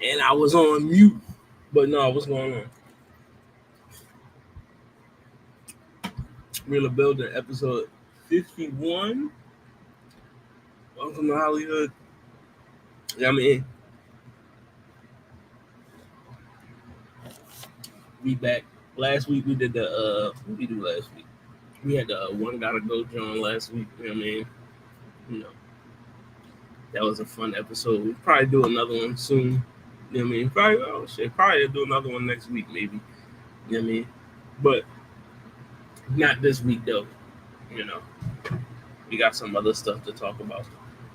And I was on mute. But no, what's going on? Real Building, episode 51. Welcome to HollyHood. I mean, we back. Last week we did what did we do last week? We had the One Gotta Go John last week. You know what I mean? You know, that was a fun episode. We'll probably do another one soon. You know what I mean? Probably do another one next week, maybe. You know what I mean? But not this week, though. You know, we got some other stuff to talk about.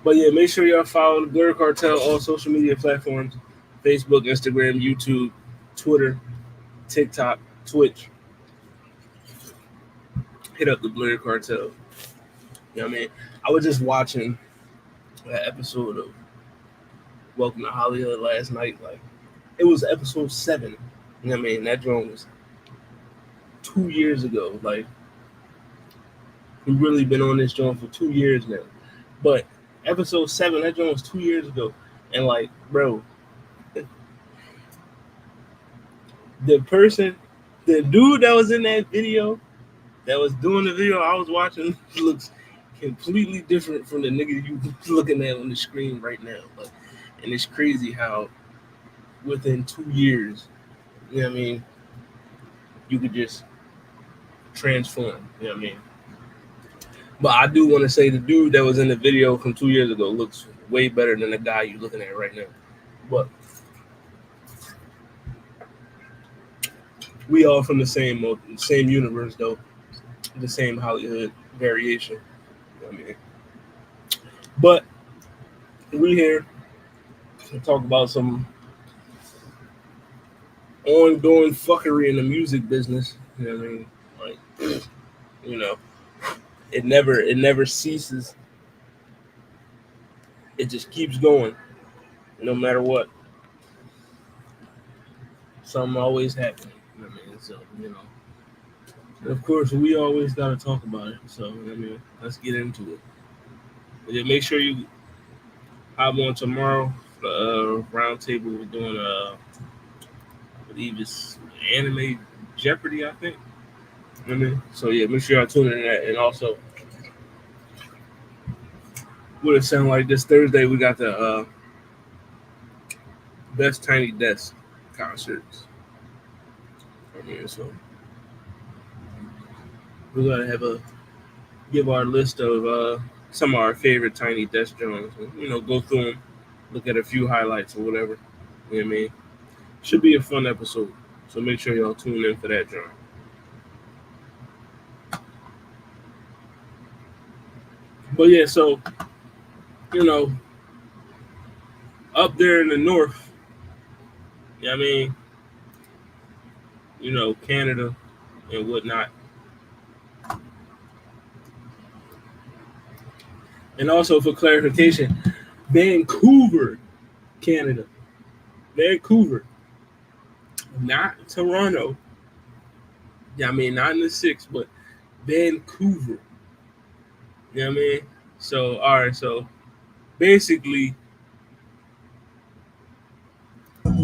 But yeah, make sure y'all follow the Blur Cartel all social media platforms: Facebook, Instagram, YouTube, Twitter, TikTok, Twitch. Hit up the Blur Cartel. You know what I mean? I was just watching that episode of Welcome to Hollywood last night. Like, it was episode 7. You know what I mean? That drone was 2 years ago. Like, we've really been on this drone for 2 years now. But episode 7, that drone was 2 years ago. And like, bro, the dude that was in that video, that was doing the video I was watching, looks completely different from the nigga you looking at on the screen right now. Like, and it's crazy how within 2 years, you know what I mean, you could just transform. You know what I mean? But I do want to say the dude that was in the video from 2 years ago looks way better than the guy you're looking at right now. But we all from the same universe, though. The same HollyHood variation. You know what I mean? But we here to talk about some ongoing fuckery in the music business. You know what I mean? Like, you know, it never ceases. It just keeps going, no matter what. Something always happens. You know what I mean? So, you know, of course, we always got to talk about it. So, I mean, let's get into it. And then make sure you hop on tomorrow for the round table. We're doing I believe it's anime Jeopardy, I think. You know what I mean? So yeah, make sure y'all tune in to that. And also, what it sound like this Thursday, we got the Best Tiny Desk concerts. I mean, so we're gonna give our list of some of our favorite Tiny Desk drones. You know, go through them, look at a few highlights or whatever. You know what I mean? Should be a fun episode. So make sure y'all tune in for that drone. But yeah, so you know, up there in the north, you know what I mean, you know, Canada and whatnot. And also for clarification, Vancouver, Canada. Vancouver. Not Toronto. Yeah, I mean not in the 6, but Vancouver. You know what I mean? So alright, so basically What's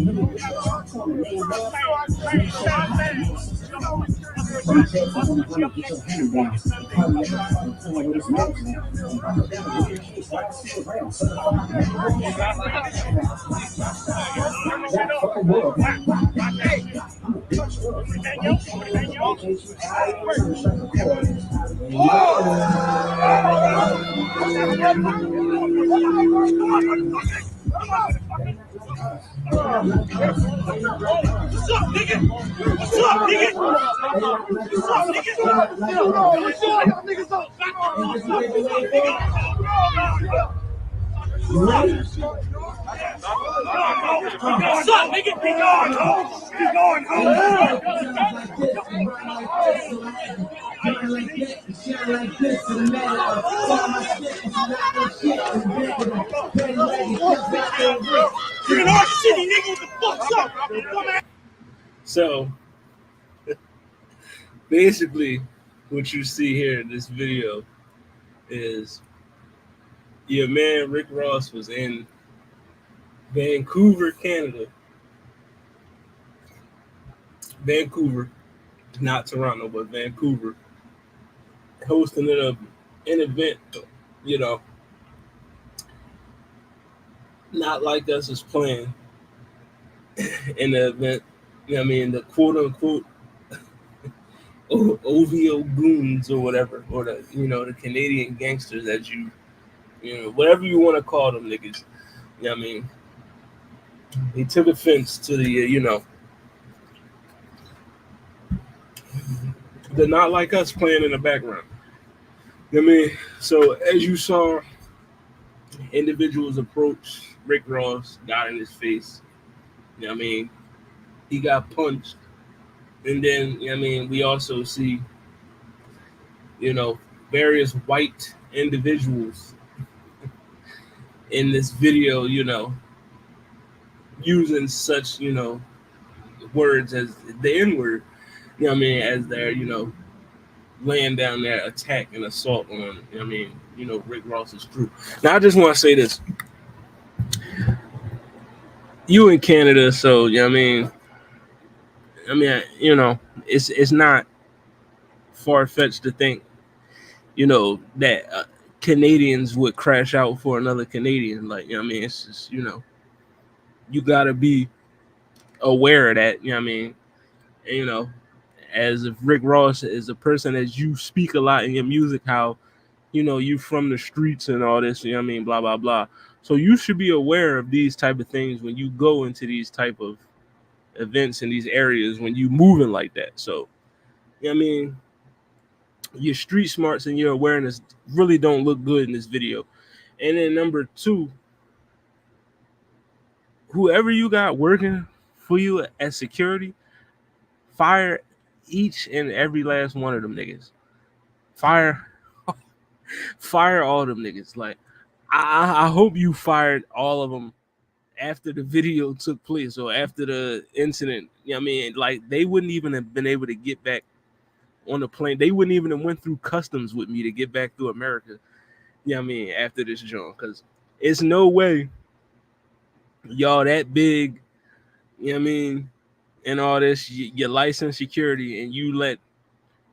up, nigga? What's up, nigga? What's up, nigga? What's up, niggas up? What's up, nigga? Be going home. Be going home. You're in our city, nigga. What the fuck's up? so basically what you see here in this video is your man Rick Ross was in Vancouver, Canada. Vancouver, not Toronto, but Vancouver, hosting an event, you know, not like us is playing in the event. You know what I mean? The quote unquote OVO goons or whatever, or the Canadian gangsters that whatever you want to call them niggas. You know what I mean? He took offense to the not like us playing in the background. You know what I mean? So as you saw, individuals approach Rick Ross, got in his face. You know what I mean? He got punched. And then, you know what I mean, we also see, you know, various white individuals in this video, using such, words as the N word, you know what I mean, as they're, laying down their attack and assault on, Rick Ross's crew. Now, I just want to say this. You in Canada, so, it's not far fetched to think, that Canadians would crash out for another Canadian. Like, it's just, you got to be aware of that, and, as if Rick Ross is a person as you speak a lot in your music, how you from the streets and all this, blah blah blah. So you should be aware of these type of things when you go into these type of events in these areas when you moving like that. So your street smarts and your awareness really don't look good in this video. And then number two, whoever you got working for you as security, fire each and every last one of them niggas. Fire all them niggas. Like, I hope you fired all of them after the video took place or after the incident. Like, they wouldn't even have been able to get back on the plane. They wouldn't even have went through customs with me to get back through America. After this joint, because it's no way y'all that big. And all this, your licensed security, and you let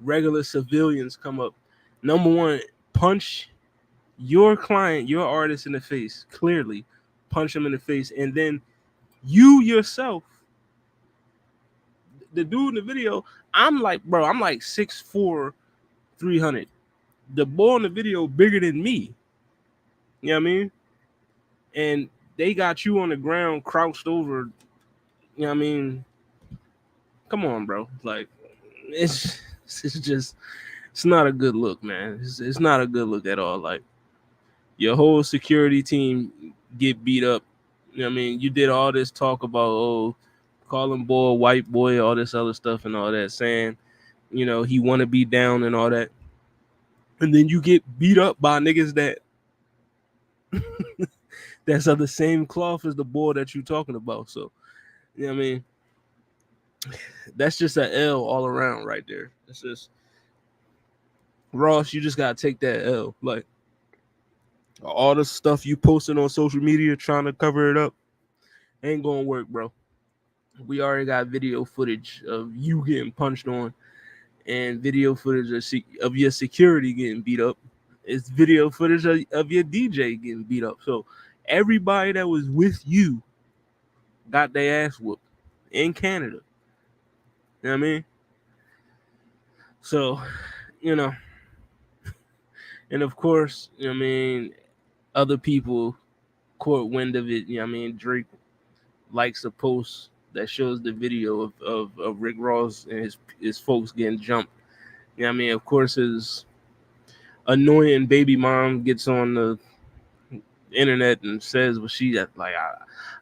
regular civilians come up. Number one, punch your client, your artist in the face, clearly punch him in the face, and then you yourself, the dude in the video, I'm like 6'4", 300. The boy in the video bigger than me. You know what I mean? And they got you on the ground, crouched over. You know what I mean? Come on, bro. Like, it's just, it's not a good look, man. It's not a good look at all. Like, your whole security team get beat up. You did all this talk about, calling boy white boy, all this other stuff and all that, saying, he want to be down and all that. And then you get beat up by niggas that's of the same cloth as the boy that you talking about. So, that's just an L all around right there. It's just, Ross, you just gotta take that L. Like, all the stuff you posting on social media trying to cover it up ain't gonna work, bro. We already got video footage of you getting punched on and video footage of your security getting beat up. It's video footage of your DJ getting beat up. So everybody that was with you got their ass whooped in Canada. You know what I mean? So, and of course, other people caught wind of it. Drake likes a post that shows the video of Rick Ross and his folks getting jumped. Of course, his annoying baby mom gets on the internet and says what she like.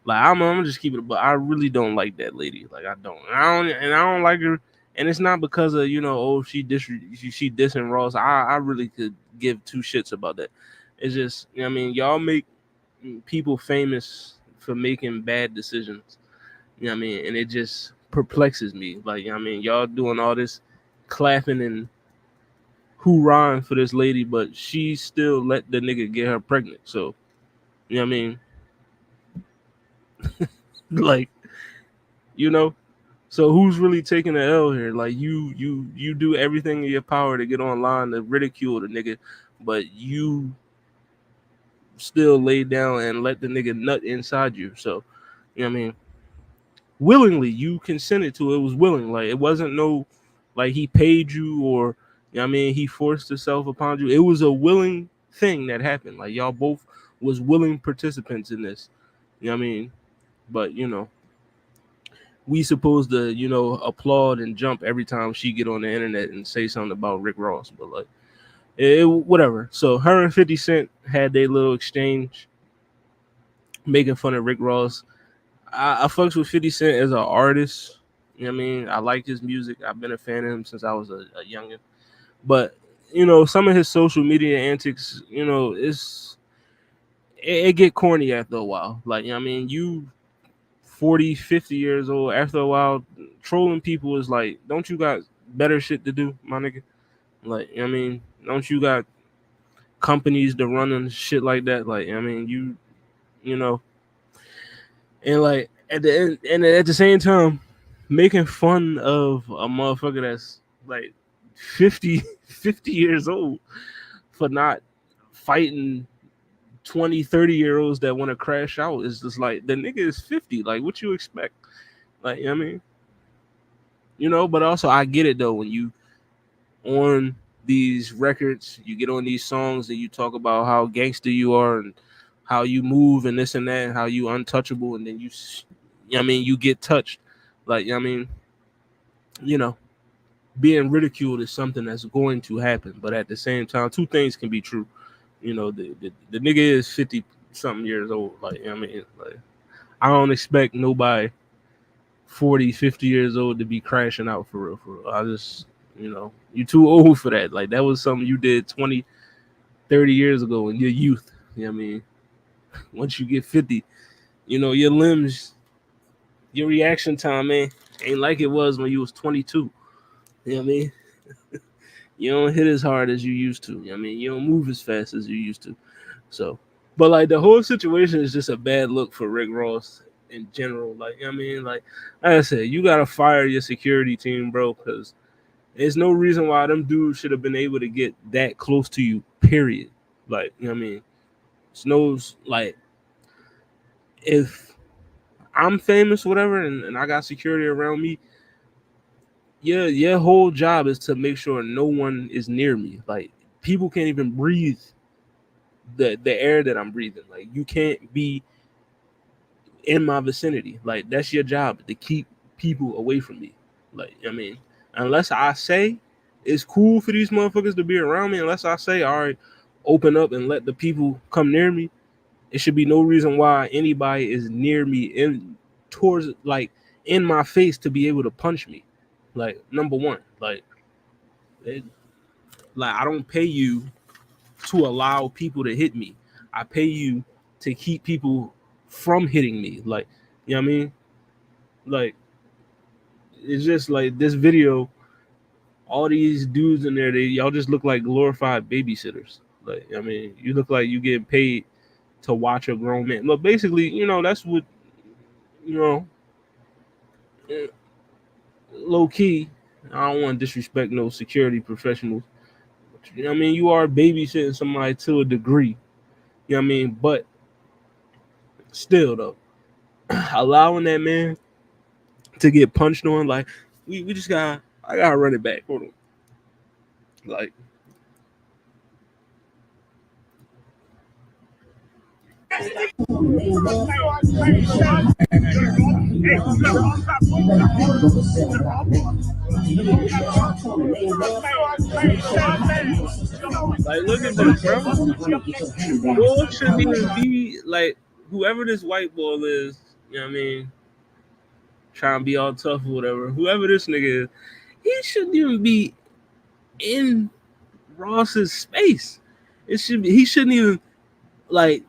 I'm just keeping it, but I really don't like that lady. Like, I don't, and I don't like her. And it's not because of she dissing Ross. I really could give two shits about that. It's just y'all make people famous for making bad decisions. And it just perplexes me. Like, y'all doing all this clapping and hoorahing for this lady, but she still let the nigga get her pregnant. So, Like, you know. So who's really taking the L here? Like you do everything in your power to get online to ridicule the nigga, but you still lay down and let the nigga nut inside you. So, you know what I mean? Willingly, you consented to it. It was willing. Like, it wasn't no, like, he paid you or, you know what I mean, he forced himself upon you. It was a willing thing that happened. Like, y'all both was willing participants in this. You know what I mean? But, we supposed to, applaud and jump every time she get on the internet and say something about Rick Ross. But, like, whatever. So her and 50 Cent had their little exchange making fun of Rick Ross. I fucks with 50 Cent as an artist. You know what I mean? I like his music. I've been a fan of him since I was a youngin. But, some of his social media antics, it get corny after a while. Like, you know what I mean? You 40, 50 years old, after a while, trolling people is like, don't you got better shit to do, my nigga? Like, you know what I mean? Don't you got companies to run and shit like that? Like, I mean, you know, and like at the end, and at the same time, making fun of a motherfucker that's like 50 years old for not fighting 20, 30-year-olds that want to crash out is just like, the nigga is 50. Like, what you expect? Like, you know what I mean? But also I get it though, when you on these records, you get on these songs and you talk about how gangster you are and how you move and this and that and how you untouchable, and then you know what I mean, you get touched. Like, you know what I mean, you know, being ridiculed is something that's going to happen, but at the same time, two things can be true. The nigga is 50 something years old. Like, you know what I mean, like, I don't expect nobody 40, 50 years old to be crashing out for real, for real. I just, you too old for that. Like, that was something you did 20, 30 years ago in your youth. You know what I mean? Once you get 50, your limbs, your reaction time, man, ain't like it was when you was 22. You know what I mean? You don't hit as hard as you used to. You know what I mean? You don't move as fast as you used to. So, but like, the whole situation is just a bad look for Rick Ross in general. Like, you know what I mean? Like I said, you gotta fire your security team, bro, because there's no reason why them dudes should have been able to get that close to you, period. Like, you know what I mean? It's no, like, if I'm famous, whatever, and I got security around me, your whole job is to make sure no one is near me. Like, people can't even breathe the air that I'm breathing. Like, you can't be in my vicinity. Like, that's your job, to keep people away from me. Like, I mean, unless I say it's cool for these motherfuckers to be around me, unless I say, all right, open up and let the people come near me, it should be no reason why anybody is near me in towards, like, in my face to be able to punch me. Like, number one, like, it, like, I don't pay you to allow people to hit me. I pay you to keep people from hitting me. Like, you know what I mean? Like, it's just like this video, all these dudes in there, y'all just look like glorified babysitters. Like, I mean, you look like you get paid to watch a grown man. But basically, that's what, you know, eh, low key. I don't want to disrespect no security professionals. You know what I mean? You are babysitting somebody to a degree. You know what I mean? But still, though, allowing that man to get punched on, like, we just I gotta run it back. Hold on. Like, look at this, bro. Bull shouldn't even be like, whoever this white boy is, you know what I mean? Trying to be all tough or whatever. Whoever this nigga is, he shouldn't even be in Ross's space. He shouldn't even, like,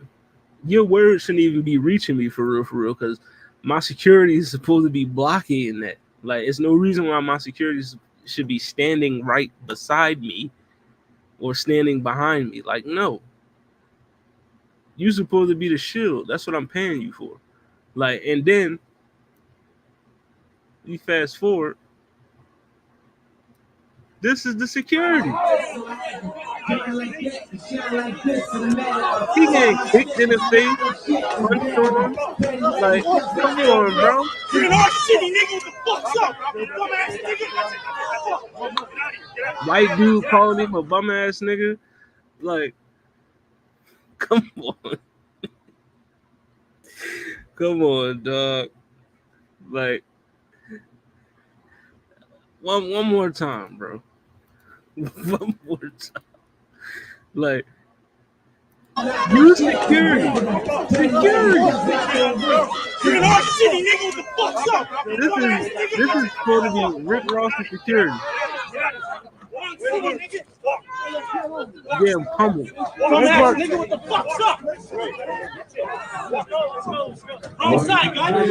your words shouldn't even be reaching me for real, because my security is supposed to be blockading that. Like, it's no reason why my security should be standing right beside me or standing behind me. Like, no, you supposed to be the shield. That's what I'm paying you for. Like, and then you fast forward. This is the security. He getting kicked in the face, punched on. Like, come on, bro. You're in our city, nigga. What the fuck's up? Dumbass nigga. White dude calling him a bum ass nigga. Like, come on. Come on, dog. Like, one more time, bro. One more time. Like, use security. Security. You're in our city, nigga. What the fuck's up? This is supposed to be Rick Ross's security. Getting pummeled. Dumbass nigga, what the fuck's up? Wrong side, guys.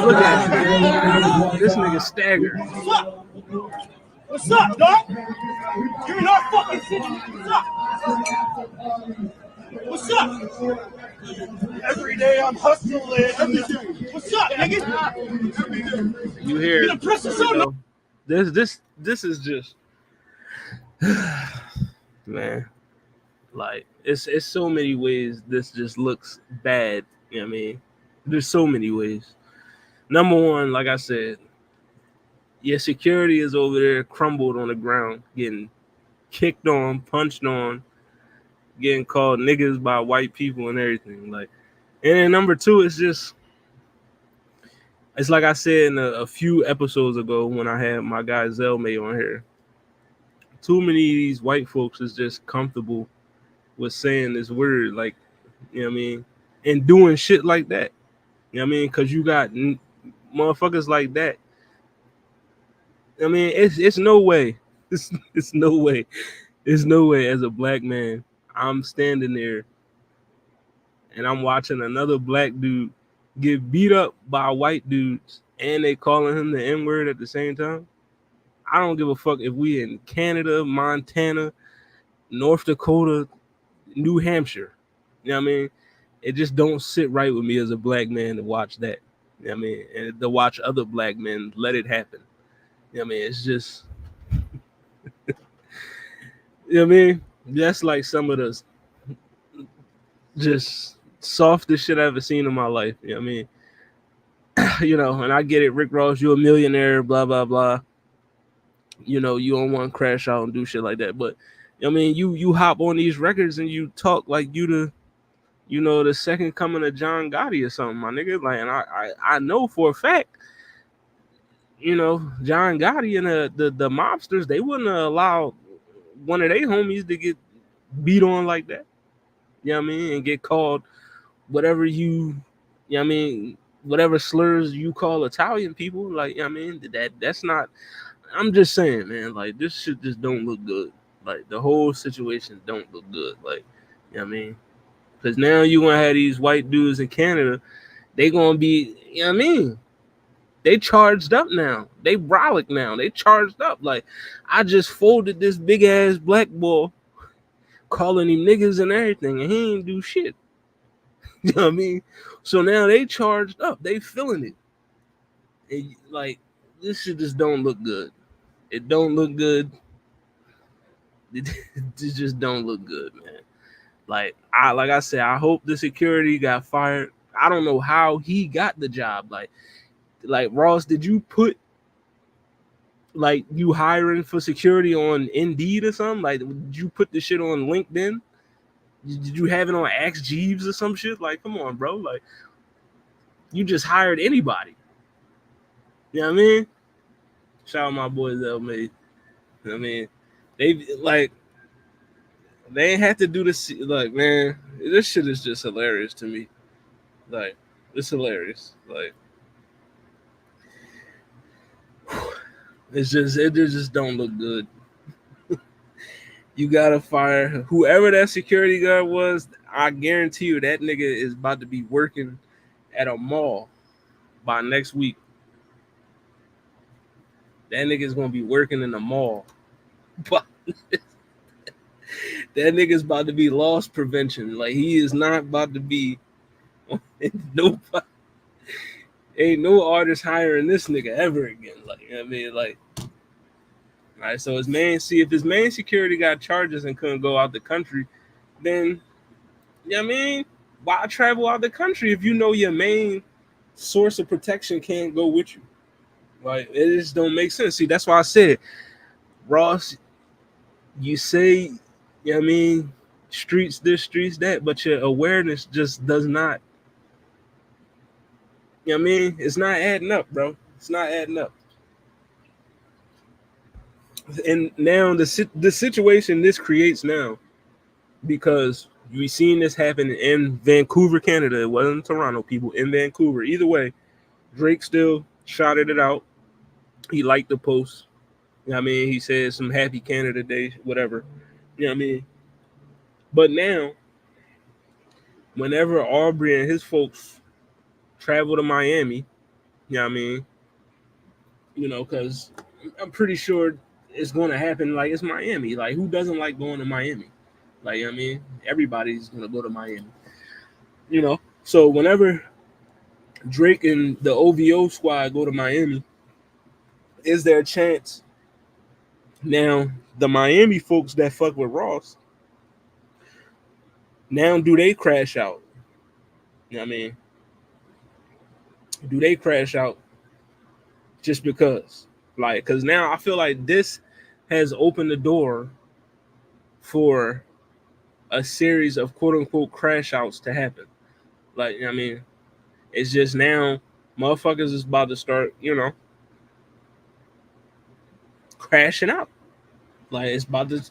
Look at him. This nigga staggered. What's up? What's up, dog? You're in our fucking city. What's up? What's up? Every day I'm hustling. What's up, nigga? You hear? You press us on. This is just man. Like it's so many ways this just looks bad. You know what I mean? There's so many ways. Number one, like I said, your security is over there crumbled on the ground, getting kicked on, punched on, getting called niggas by white people and everything. Like, and then number two, it's like I said in a few episodes ago when I had my guy Zelmay on here. Too many of these white folks is just comfortable with saying this word, like, you know what I mean, and doing shit like that. You know what I mean? Because you got motherfuckers like that. I mean, it's no way. It's no way. There's no way as a black man I'm standing there and I'm watching another black dude get beat up by white dudes and they calling him the N-word at the same time. I don't give a fuck if we in Canada, Montana, North Dakota, New Hampshire. You know what I mean? It just don't sit right with me as a black man to watch that. You know what I mean? And to watch other black men let it happen. You know what I mean? It's just you know what I mean? That's like some of the just softest shit I've ever seen in my life. You know what I mean? You know, and I get it, Rick Ross, you're a millionaire, blah, blah, blah. You know, you don't want to crash out and do shit like that. But I mean, you hop on these records and you talk like you the second coming of John Gotti or something, my nigga. Like, and I know for a fact, you know, John Gotti and the mobsters, they wouldn't allow one of their homies to get beat on like that. You know what I mean? And get called whatever you know what I mean, whatever slurs you call Italian people. Like, you know what I mean? That's not, I'm just saying, man, like this shit just don't look good. Like the whole situation don't look good. Like, you know what I mean? Because now you gonna have these white dudes in Canada, they gonna be, you know what I mean? They charged up now. They brolic now. They charged up. Like, I just folded this big ass black boy, calling him niggas and everything, and he ain't do shit. You know what I mean? So now they charged up. They feeling it. And like, this shit just don't look good. It don't look good. It just don't look good, man. Like I said, I hope the security got fired. I don't know how he got the job. Like Ross, did you put like you hiring for security on Indeed or something? Like, did you put the shit on LinkedIn? Did you have it on Ask Jeeves or some shit? Like, come on, bro. Like, you just hired anybody. You know what I mean? Shout out my boys that made. You know what I mean, they ain't have to do this. Like, man, this shit is just hilarious to me. Like, it's hilarious. Like, it just don't look good. You gotta fire whoever that security guard was. I guarantee you that nigga is about to be working at a mall by next week. That nigga is gonna be working in the mall. But that nigga's about to be loss prevention. Like, he is not about to be nobody. Ain't no artist hiring this nigga ever again. Like, you know what I mean? Like, all right, so if his main security got charges and couldn't go out the country, then, you know what I mean? Why travel out the country if you know your main source of protection can't go with you? Like, it just don't make sense. See, that's why I said, Ross, you say, you know what I mean, streets this, streets that, but your awareness just does not, you know what I mean? It's not adding up, bro. It's not adding up. And now the situation this creates now, because we seen this happen in Vancouver, Canada. It wasn't Toronto, people in Vancouver. Either way, Drake still shouted it out. He liked the post. You know what I mean? He said some happy Canada Day, whatever. You know what I mean? But now, whenever Aubrey and his folks travel to Miami, you know what I mean? You know, because I'm pretty sure it's going to happen. Like, it's Miami. Like, who doesn't like going to Miami? Like, you know what I mean? Everybody's going to go to Miami. You know? So whenever Drake and the OVO squad go to Miami, is there a chance now the Miami folks that fuck with Ross, now do they crash out? You know what I mean? Do they crash out just because? Like, because now I feel like this has opened the door for a series of quote unquote crash outs to happen. Like, you know what I mean? It's just now motherfuckers is about to start, you know, crashing out. Like, it's about to,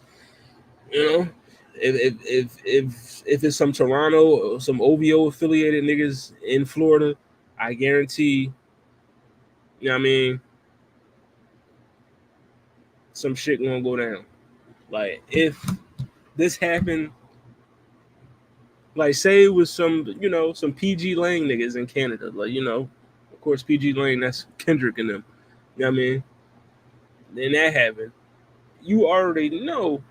you know, if it's some Toronto or some OVO affiliated niggas in Florida, I guarantee, you know what I mean, some shit gonna go down. Like, if this happened, like, say it was some, you know, some PG Lang niggas in Canada, like, you know, of course PG Lang, that's Kendrick and them. You know what I mean? Then that happened. You already know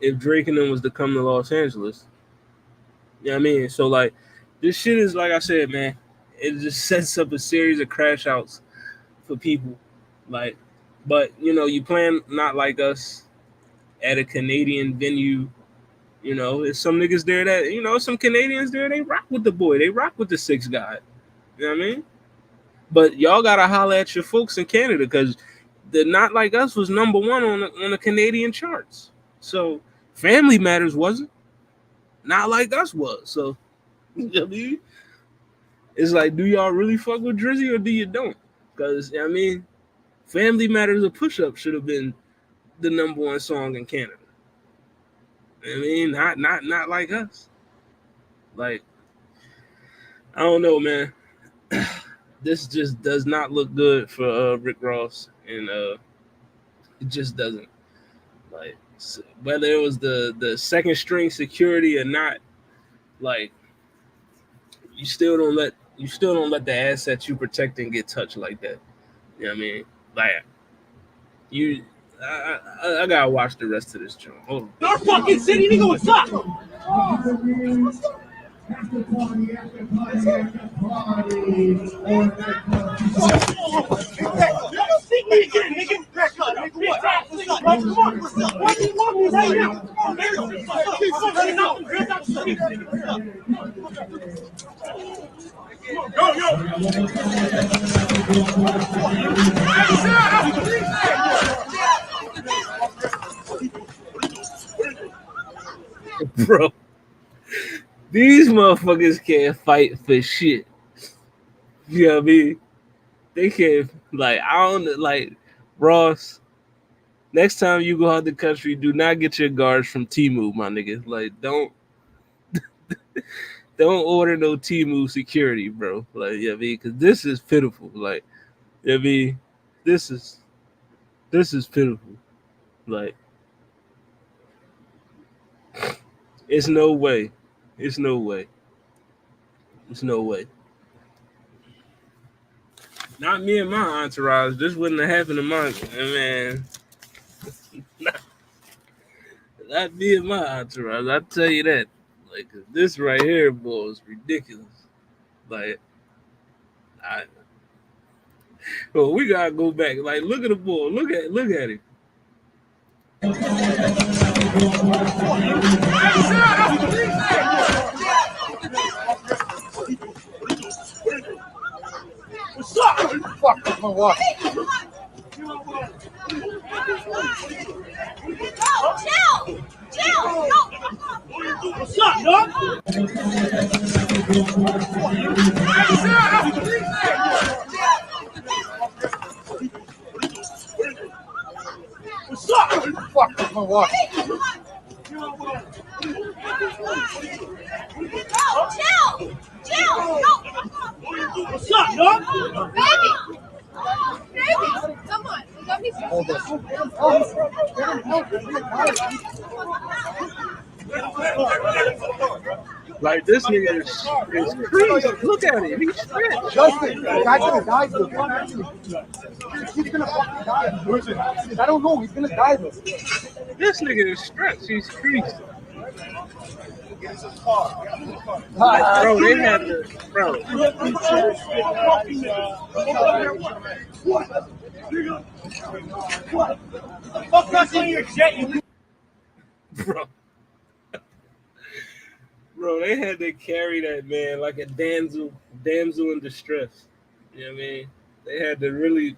if Drake and them was to come to Los Angeles. You know what I mean? So, like, this shit is, like I said, man, it just sets up a series of crash outs for people. Like, but, you know, you plan not like us at a Canadian venue. You know, there's some niggas there that, you know, some Canadians there, they rock with the boy. They rock with the six guy. You know what I mean? But y'all gotta holler at your folks in Canada, because the Not Like Us was number one on the Canadian charts. So Family Matters wasn't. Not Like Us was. So, you know what I mean? It's like, do y'all really fuck with Drizzy or do you don't? Because, I mean, Family Matters a Push Up should have been the number one song in Canada. I mean, not Like Us. Like, I don't know, man. This just does not look good for Rick Ross, and it just doesn't. Like, whether it was the second string security or not, like, you still don't let the assets you protecting get touched like that. You know what I mean? Like, you, I gotta watch the rest of this joint. Hold on. Our fucking city, nigga, what's up? See me again, nigga. Back up, nigga. What? Come on, what's up? Why you want me right now? Come on, Bro, these motherfuckers can't fight for shit. You know what I mean? They can't, like, I don't, like, Ross, next time you go out the country, do not get your guards from Temu, my nigga. Like, don't order no Temu security, bro. Like, you know what I mean? Because this is pitiful. Like, you know what I mean? This is pitiful. Like, it's no way. It's no way. It's no way. Not me and my entourage. This wouldn't have happened to my man. Not me and my entourage. I tell you that. Like, this right here, boy, is ridiculous. Like, Well, we gotta go back. Like, look at the boy. Look at him. What's up? Fuck my wife. Chill. What's up, dog? What's up? Fuck my wife. Chill. What's up, dog? Baby, come on. Hold this. Like, this nigga is crazy. Look at him. He's stretched. Justin, the guy's gonna die though. He's gonna fucking die. I don't know. He's gonna die though. This nigga is stretched. He's crazy. Bro, they had to. Bro. What? The fuck that's in your jet? Bro, they had to carry that man like a damsel in distress. You know what I mean? They had to really.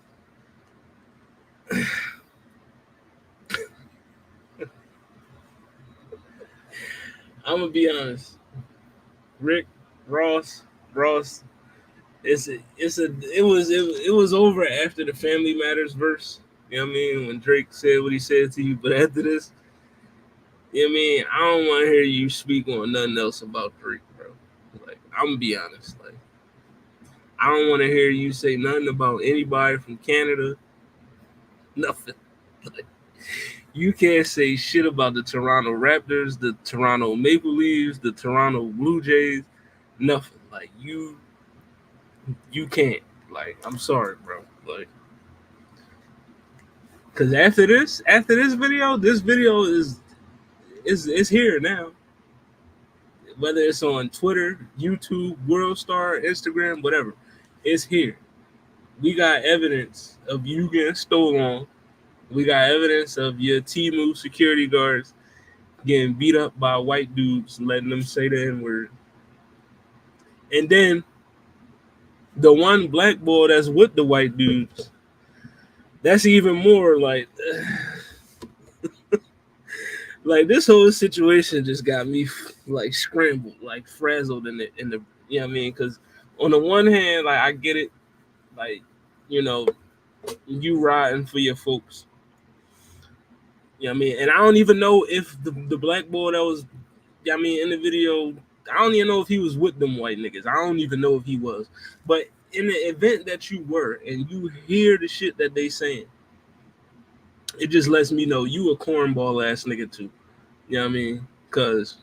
I'm gonna be honest. Rick Ross. It was over after the Family Matters verse. You know what I mean? When Drake said what he said to you, but after this, you know what I mean? I don't want to hear you speak on nothing else about Drake, bro. Like, I'm gonna be honest. Like, I don't want to hear you say nothing about anybody from Canada. Nothing. Like, you can't say shit about the Toronto Raptors, the Toronto Maple Leafs, the Toronto Blue Jays. Nothing. Like, you can't. Like, I'm sorry, bro. Like, because after this video is here now. Whether it's on Twitter, YouTube, WorldStar, Instagram, whatever, it's here. We got evidence of you getting stolen. We got evidence of your Temu security guards getting beat up by white dudes, letting them say the N-word. And then the one black boy that's with the white dudes, that's even more like... Like, this whole situation just got me like scrambled, like frazzled in the you know what I mean? Because on the one hand, like, I get it, like, you know, you riding for your folks. You know what I mean? And I don't even know if the black boy that was, you know what I mean, in the video, I don't even know if he was with them white niggas. I don't even know if he was. But in the event that you were and you hear the shit that they saying, it just lets me know you a cornball ass nigga too. You know what I mean? Because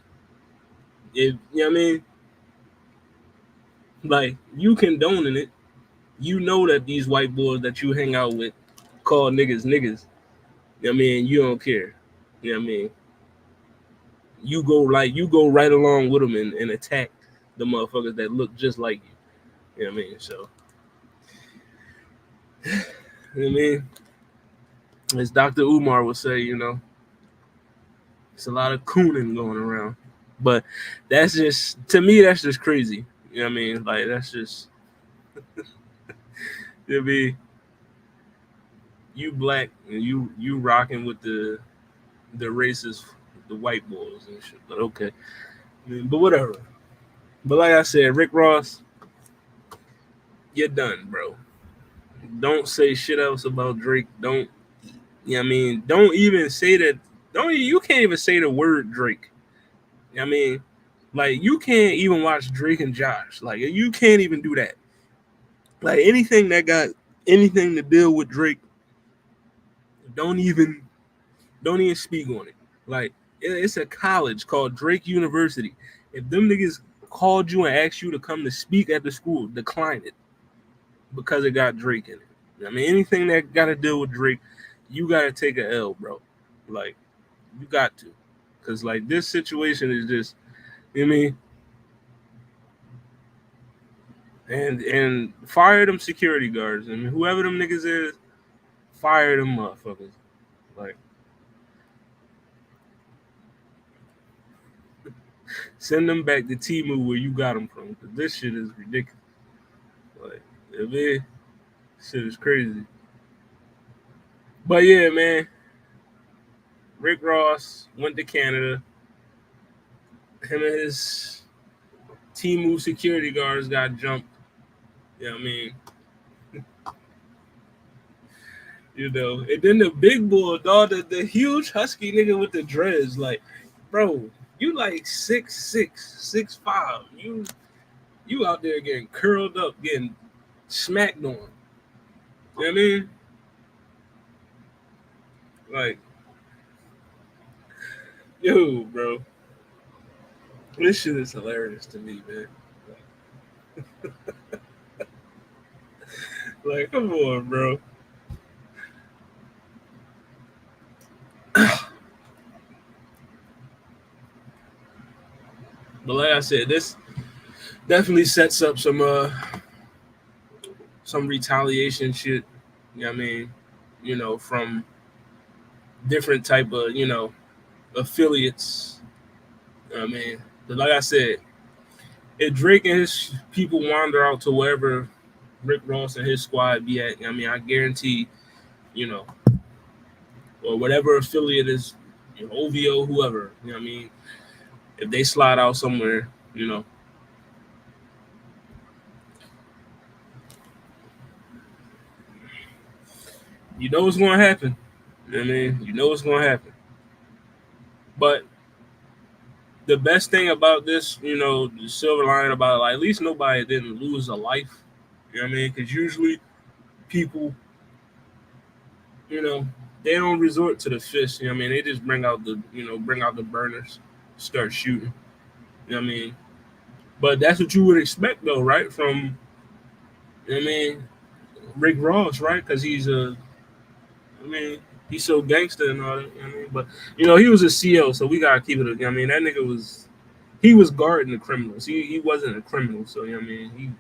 if, you know what I mean? Like, you condoning it. You know that these white boys that you hang out with call niggas. You know what I mean? You don't care. You know what I mean? You go right along with them and attack the motherfuckers that look just like you. You know what I mean? So, you know what I mean? As Dr. Umar would say, you know, it's a lot of cooning going around. But that's just, to me, that's just crazy. You know what I mean? Like, that's just, you know what I mean? You black and you rocking with the racist, the white boys and shit. But okay. I mean, but whatever. But like I said, Rick Ross, you're done, bro. Don't say shit else about Drake. Don't, you know what I mean? Don't even say that. You can't even say the word Drake. You know what I mean? Like, you can't even watch Drake and Josh. Like, you can't even do that. Like, anything that got anything to deal with Drake, don't even speak on it. Like, it's a college called Drake University. If them niggas called you and asked you to come to speak at the school, decline it because it got Drake in it. I mean, anything that got to deal with Drake, you got to take a L, bro. Like, you got to. Because, like, this situation is just, you know what I mean? and fire them security guards. I mean, whoever them niggas is, fire them motherfuckers. Like, send them back to Timu where you got them from. Cause this shit is ridiculous. Like, man, shit is crazy. But yeah, man, Rick Ross went to Canada. Him and his Timu security guards got jumped. Yeah, I mean, you know. And then the big bull, dog, the huge husky nigga with the dreads, like, bro, you like 6'6", 6'5". You out there getting curled up, getting smacked on. You know what I mean? Like, yo, bro, this shit is hilarious to me, man. Like, come on, bro. But like I said, this definitely sets up some retaliation shit. You know what I mean? You know, from different type of, affiliates. You know what I mean? But like I said, if Drake and his people wander out to wherever Rick Ross and his squad be at, I mean, I guarantee, you know, or whatever affiliate is, OVO, whoever, you know what I mean? If they slide out somewhere, you know what's going to happen. You know what I mean? You know what's going to happen. But the best thing about this, the silver lining about it, like, at least nobody didn't lose a life. You know what I mean? Because usually people, you know, they don't resort to the fist. You know what I mean? They just bring out the burners, start shooting. You know what I mean? But that's what you would expect, though, right? From, you know what I mean, Rick Ross, right? Because I mean, he's so gangster and all that. You know what I mean? But, he was a CO, so we got to keep it. You know what I mean? That nigga he was guarding the criminals. He wasn't a criminal, so, you know what I mean?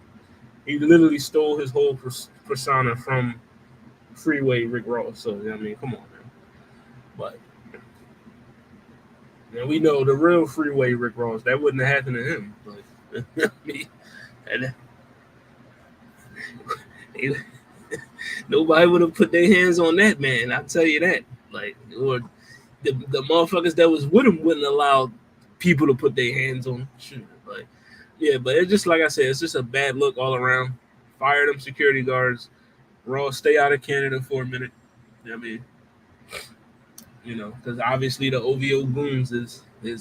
He literally stole his whole persona from Freeway Rick Ross. So, you know what I mean? Come on, man. But, we know the real Freeway Rick Ross, that wouldn't have happened to him. But, I mean, and, nobody would have put their hands on that man. I'll tell you that. Like, or the motherfuckers that was with him wouldn't allow people to put their hands on him. Shoot, like, yeah, but it's just like I said, it's just a bad look all around. Fire them security guards. Ross, stay out of Canada for a minute. You know what I mean, because obviously the OVO goons is they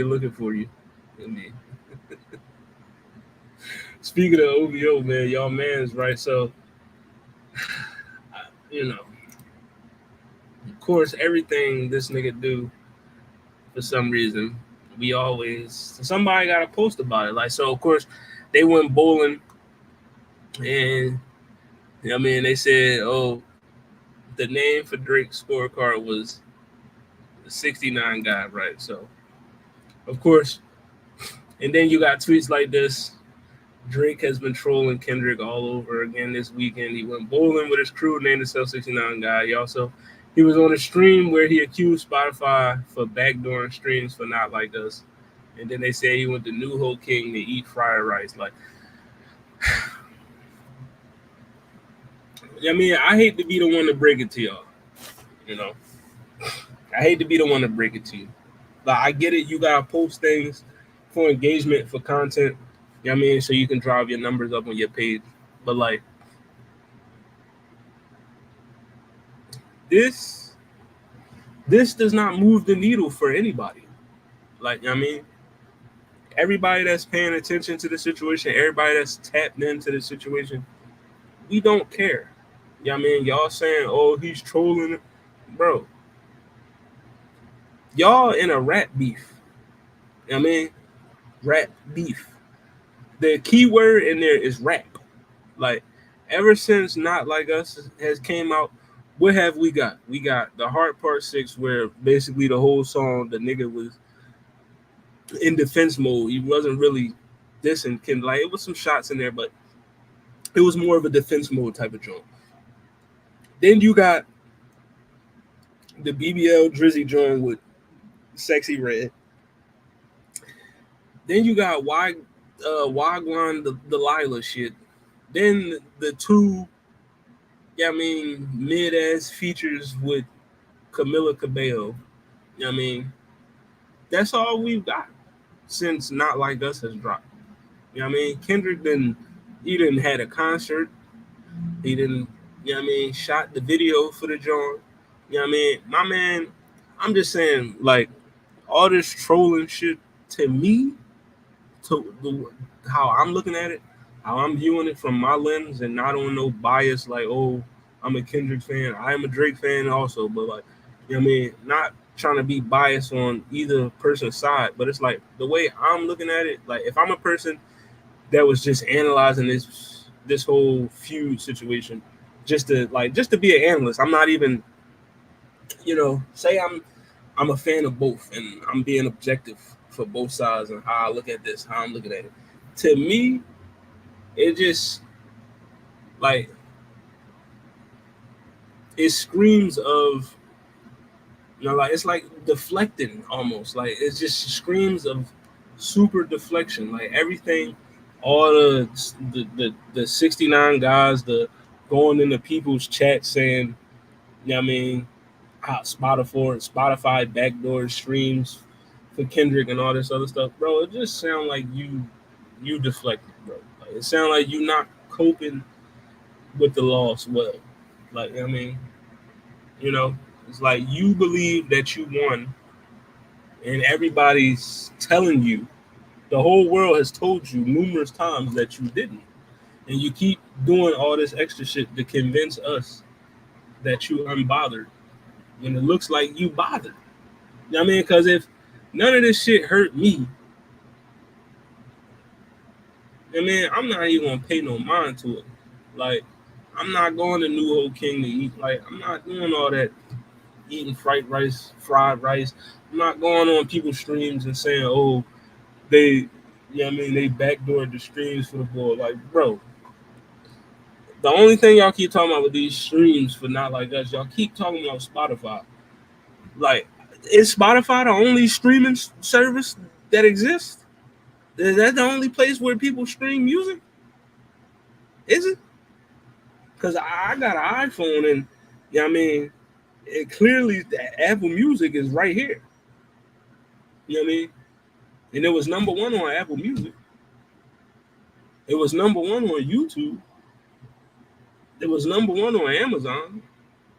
looking for you. I mean, speaking of OVO, man, y'all man's right. So, you know, of course, everything this nigga do, for some reason, somebody got a post about it. Like, so of course, they went bowling, and I mean, they said, oh, the name for Drake's scorecard was the 69 guy, right? So, of course, and then you got tweets like this. Drake has been trolling Kendrick all over again this weekend. He went bowling with his crew, named himself 69 guy. He was on a stream where he accused Spotify for backdooring streams for Not Like Us. And then they said he went to New Ho King to eat fried rice. Like, I mean, I hate to be the one to break it to y'all. I hate to be the one to break it to you. But I get it. You got to post things for engagement, for content. You know what I mean? So you can drive your numbers up on your page. But, like, this does not move the needle for anybody. Like, you know what I mean? Everybody that's paying attention to the situation, everybody that's tapped into the situation, we don't care. You know what I mean? Y'all saying, oh, he's trolling. Bro, y'all in a rap beef. You know what I mean? Rap beef. The key word in there is rap. Like, ever since Not Like Us has came out, what have we got? We got the Heart Part 6, where basically the whole song, the nigga was in defense mode. He wasn't really this and Kendrick. Like it was some shots in there, but it was more of a defense mode type of joint. Then you got the BBL Drizzy joint with Sexy Red. Then you got Wagwan the Delilah shit. Then the two, yeah, I mean, mid ass features with Camila Cabello. I mean, that's all we've got since Not Like Us has dropped. You know what I mean? Kendrick he didn't had a concert. He didn't, you know what I mean, shot the video for the joint. You know what I mean? My man, I'm just saying, like, all this trolling shit to me, to how I'm looking at it, how I'm viewing it from my lens and not on no bias, like, oh, I'm a Kendrick fan. I am a Drake fan also, but like, you know what I mean? Not trying to be biased on either person's side, but it's like the way I'm looking at it, like if I'm a person that was just analyzing this whole feud situation, just to be an analyst. I'm not even, say I'm a fan of both and I'm being objective for both sides and how I look at this, how I'm looking at it. To me, it just like it screams of like it's like deflecting almost. Like it just screams of super deflection. Like everything, all the 69 guys, the going into people's chat saying, you know what I mean, how Spotify backdoor streams for Kendrick and all this other stuff, bro. It just sound like you deflected, bro. Like, it sound like you not coping with the loss well. Like I mean, you know, it's like you believe that you won, and everybody's telling you, the whole world has told you numerous times that you didn't, and you keep doing all this extra shit to convince us that you unbothered when it looks like you bothered. You know what I mean? Because if none of this shit hurt me, I mean, I'm not even gonna pay no mind to it. Like, I'm not going to New Hope King to eat. Like, I'm not doing all that eating fried rice. I'm not going on people's streams and saying, oh, they, you know what I mean, they backdoored the streams for the boy. Like, bro, the only thing y'all keep talking about with these streams for Not Like Us, y'all keep talking about Spotify. Like, is Spotify the only streaming service that exists? Is that the only place where people stream music? Is it? Because I got an iPhone and, you know what I mean, it clearly the Apple Music is right here. You know what I mean? And it was number one on Apple Music. It was number one on YouTube. It was number one on Amazon.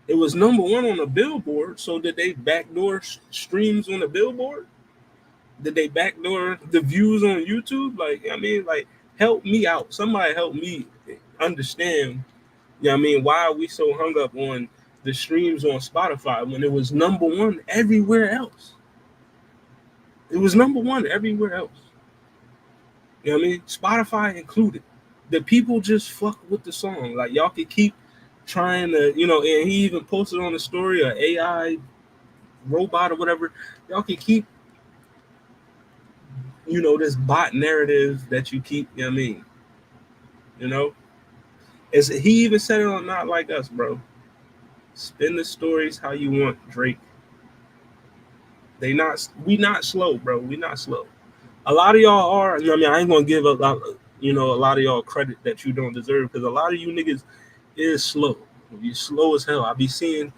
It was number one on the Billboard. So did they backdoor streams on the Billboard? Did they backdoor the views on YouTube? Like, I mean, like, help me out. Somebody help me understand. You know what I mean? Why are we so hung up on the streams on Spotify when it was number one everywhere else? It was number one everywhere else. You know what I mean? Spotify included. The people just fuck with the song. Like, y'all could keep trying to, and he even posted on the story an AI robot or whatever. Y'all can keep, this bot narrative that you keep, you know what I mean? He even said it on Not Like Us, bro. Spin the stories how you want, Drake. We not slow, bro. We not slow. A lot of y'all are. I mean, I ain't gonna give a lot of y'all credit that you don't deserve because a lot of you niggas is slow. You slow as hell. I be seeing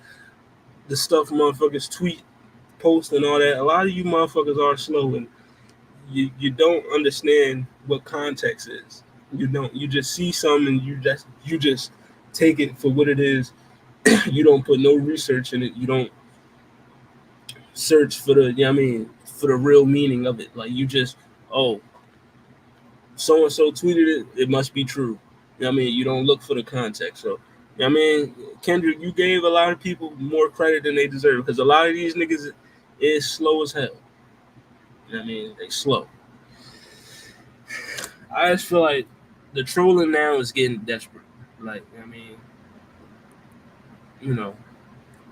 the stuff motherfuckers tweet, post, and all that. A lot of you motherfuckers are slow, and you don't understand what context is. You don't. You just see something, and you just take it for what it is. You don't put no research in it. You don't search for the, for the real meaning of it. Like you just, oh, so and so tweeted it, it must be true. You know what I mean? You don't look for the context. So, you know what I mean, Kendrick, you gave a lot of people more credit than they deserve because a lot of these niggas is slow as hell. You know what I mean? They slow. I just feel like the trolling now is getting desperate. Like, I mean,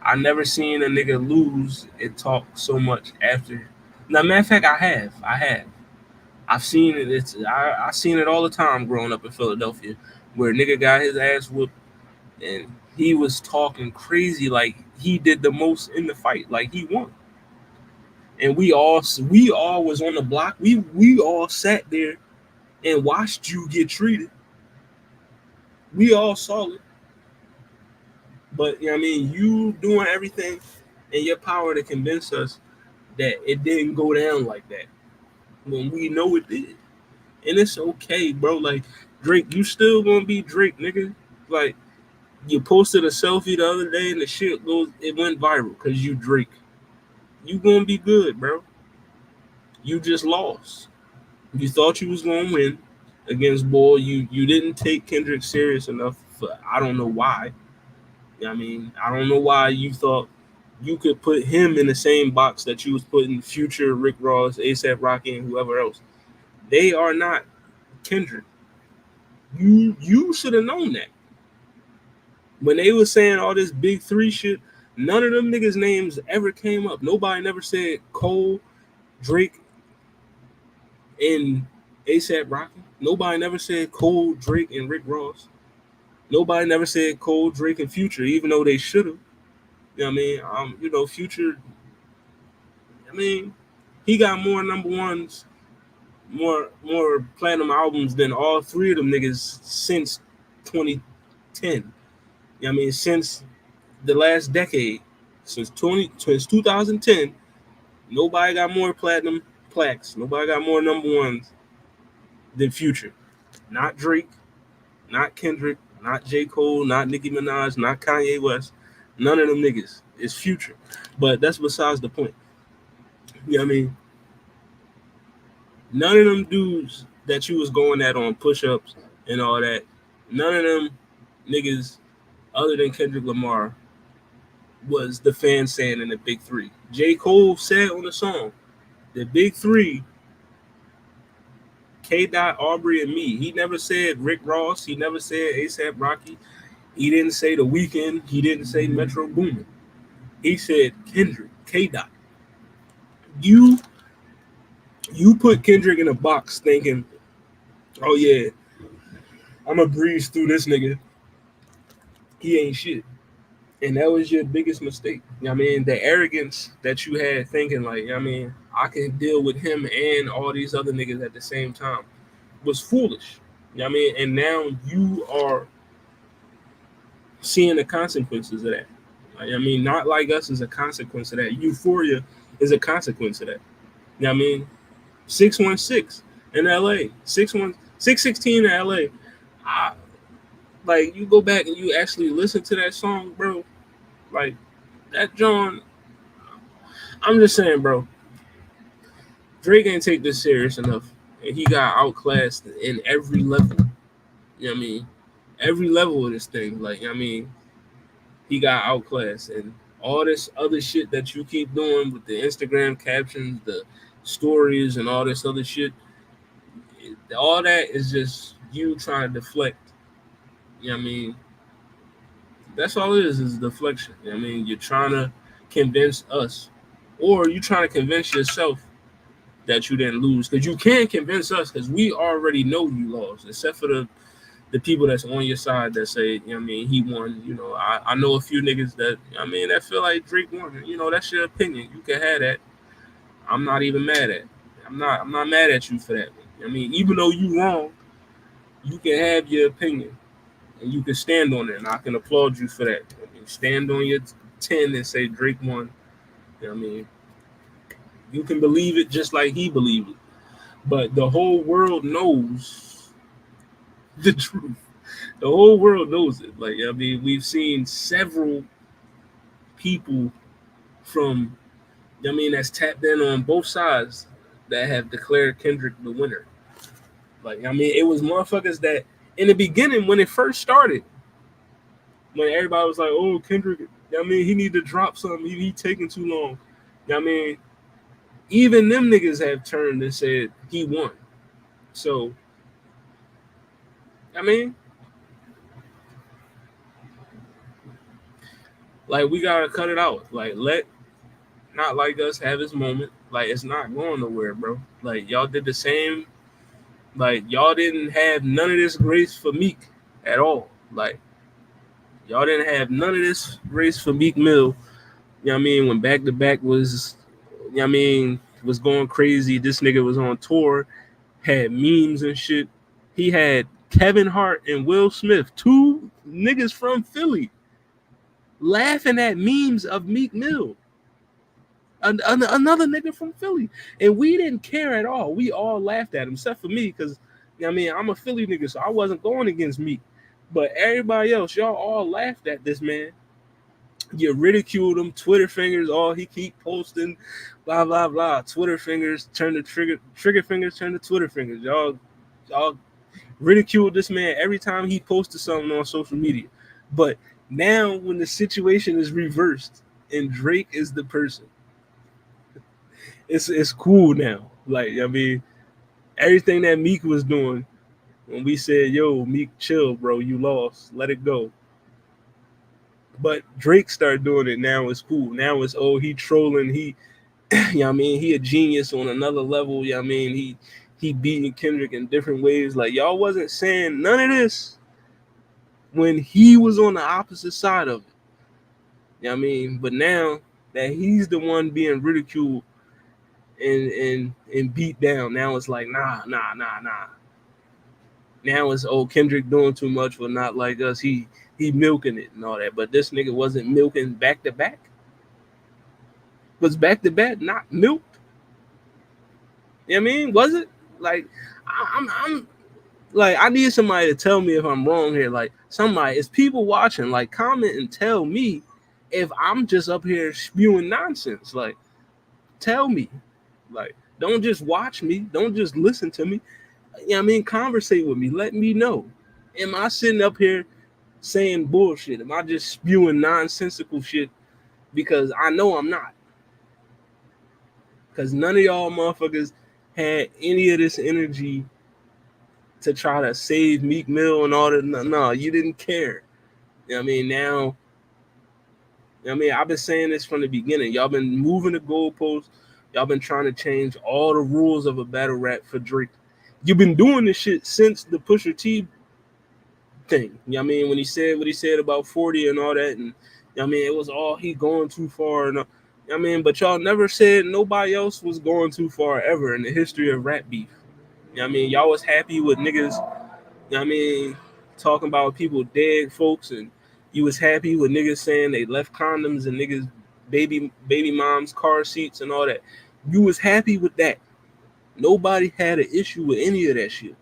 I never seen a nigga lose and talk so much after. Now, matter of fact, I have. I've seen it. I seen it all the time growing up in Philadelphia, where a nigga got his ass whooped and he was talking crazy like he did the most in the fight, like he won. And we all was on the block. We all sat there and watched you get treated. We all saw it. But you know what I mean, you doing everything in your power to convince us that it didn't go down like that when we know it did. And it's okay, bro. Like Drake, you still gonna be Drake, nigga. Like you posted a selfie the other day and the shit it went viral because you Drake. You gonna be good, bro. You just lost. You thought you was gonna win against Bull. You didn't take Kendrick serious enough for I don't know why. I mean, I don't know why you thought you could put him in the same box that you was putting Future, Rick Ross, ASAP Rocky, and whoever else. They are not Kendrick. You should have known that. When they was saying all this big three shit, none of them niggas' names ever came up. Nobody never said Cole, Drake, and ASAP Rocky. Nobody never said Cole, Drake, and Rick Ross. Nobody never said Cole, Drake, and Future, even though they should have. You know what I mean? Future. I mean, he got more number ones, more platinum albums than all three of them niggas since 2010. You know what I mean? Since the last decade, since 2010, nobody got more platinum plaques. Nobody got more number ones than Future. Not Drake, not Kendrick, not J. Cole, not Nicki Minaj, not Kanye West. None of them niggas. It's Future. But that's besides the point. You know what I mean? None of them dudes that you was going at on push-ups and all that, none of them niggas other than Kendrick Lamar was the fan saying in the big three. J. Cole said on the song, the big three, K. Dot, Aubrey, and me. He never said Rick Ross. He never said ASAP Rocky. He didn't say The Weeknd. He didn't say Metro Boomin. He said Kendrick, K. Dot. You put Kendrick in a box thinking, oh yeah, I'm gonna breeze through this nigga. He ain't shit. And that was your biggest mistake. You know what I mean? The arrogance that you had thinking like, you know what I mean, I can deal with him and all these other niggas at the same time was foolish. You know what I mean? And now you are seeing the consequences of that. Like, I mean, Not Like Us is a consequence of that. Euphoria is a consequence of that. You know what I mean? 616 in LA. 616 in LA. Like you go back and you actually listen to that song, bro. Like that John, I'm just saying, bro. Drake ain't take this serious enough, and he got outclassed in every level. You know what I mean? Every level of this thing, like I mean, he got outclassed, and all this other shit that you keep doing with the Instagram captions, the stories, and all this other shit. All that is just you trying to deflect. You know what I mean? That's all it is deflection. You know what I mean? You're trying to convince us, or you trying to convince yourself that you didn't lose, because you can't convince us because we already know you lost, except for the people that's on your side that say, you know what I mean, he won. You know, I know a few niggas that, you know what I mean, that feel like Drake won. You know, that's your opinion. You can have that. I'm not even mad at. I'm not mad at you for that. I mean, even though you wrong, you can have your opinion and you can stand on it, and I can applaud you for that. I mean, stand on your 10 and say Drake won. You know what I mean? You can believe it just like he believed it. But the whole world knows the truth. The whole world knows it. Like, I mean, we've seen several people from, I mean, that's tapped in on both sides that have declared Kendrick the winner. Like, I mean, it was motherfuckers that in the beginning when it first started, when everybody was like, "Oh, Kendrick, I mean, he need to drop something. He taking too long." I mean, even them niggas have turned and said he won. So, I mean, like we gotta cut it out. Like let Not Like Us have his moment. Like it's not going nowhere, bro. Like y'all did the same Like y'all didn't have none of this grace for Meek at all. Like y'all didn't have none of this grace for Meek Mill. You know what I mean? When back to back was, you know what I mean, was going crazy. This nigga was on tour, had memes and shit. He had Kevin Hart and Will Smith, two niggas from Philly, laughing at memes of Meek Mill. Another nigga from Philly, and we didn't care at all. We all laughed at him, except for me, because you know what I mean, I'm a Philly nigga, so I wasn't going against Meek. But everybody else, y'all all laughed at this man. You ridiculed him, Twitter fingers, all he keep posting, blah blah blah. Twitter fingers turn to trigger fingers turn to Twitter fingers. Y'all ridiculed this man every time he posted something on social media. But now when the situation is reversed and Drake is the person, it's cool now. Like I mean, everything that Meek was doing when we said, "Yo, Meek, chill, bro, you lost, let it go." But Drake started doing it. Now it's cool. Now it's he trolling. He, you know what I mean, he a genius on another level. You know what I mean, he beating Kendrick in different ways. Like y'all wasn't saying none of this when he was on the opposite side of it. You know what I mean, but now that he's the one being ridiculed and beat down, now it's like nah. Now it's Kendrick doing too much for not like us. He milking it and all that. But this nigga wasn't milking back to back. Was back to back not milked? You know what I mean? Was it? Like I'm like I need somebody to tell me if I'm wrong here. Like somebody, it's people watching, like comment and tell me if I'm just up here spewing nonsense. Like tell me. Like don't just watch me. Don't just listen to me. You know what I mean? Conversate with me. Let me know. Am I sitting up here saying bullshit? Am I just spewing nonsensical shit? Because I know I'm not. Because none of y'all motherfuckers had any of this energy to try to save Meek Mill and all that. No, you didn't care. You know what I mean? Now, you know what I mean? I've been saying this from the beginning. Y'all been moving the goalposts. Y'all been trying to change all the rules of a battle rap for Drake. You've been doing this shit since the Pusha T thing. You know what I mean? When he said what he said about 40 and all that, and you know what I mean, it was all he going too far. And you know what I mean, but y'all never said nobody else was going too far ever in the history of rap beef. You know what I mean? Y'all was happy with niggas, you know what I mean, talking about people dead folks, and you was happy with niggas saying they left condoms and niggas baby moms car seats and all that. You was happy with that. Nobody had an issue with any of that shit.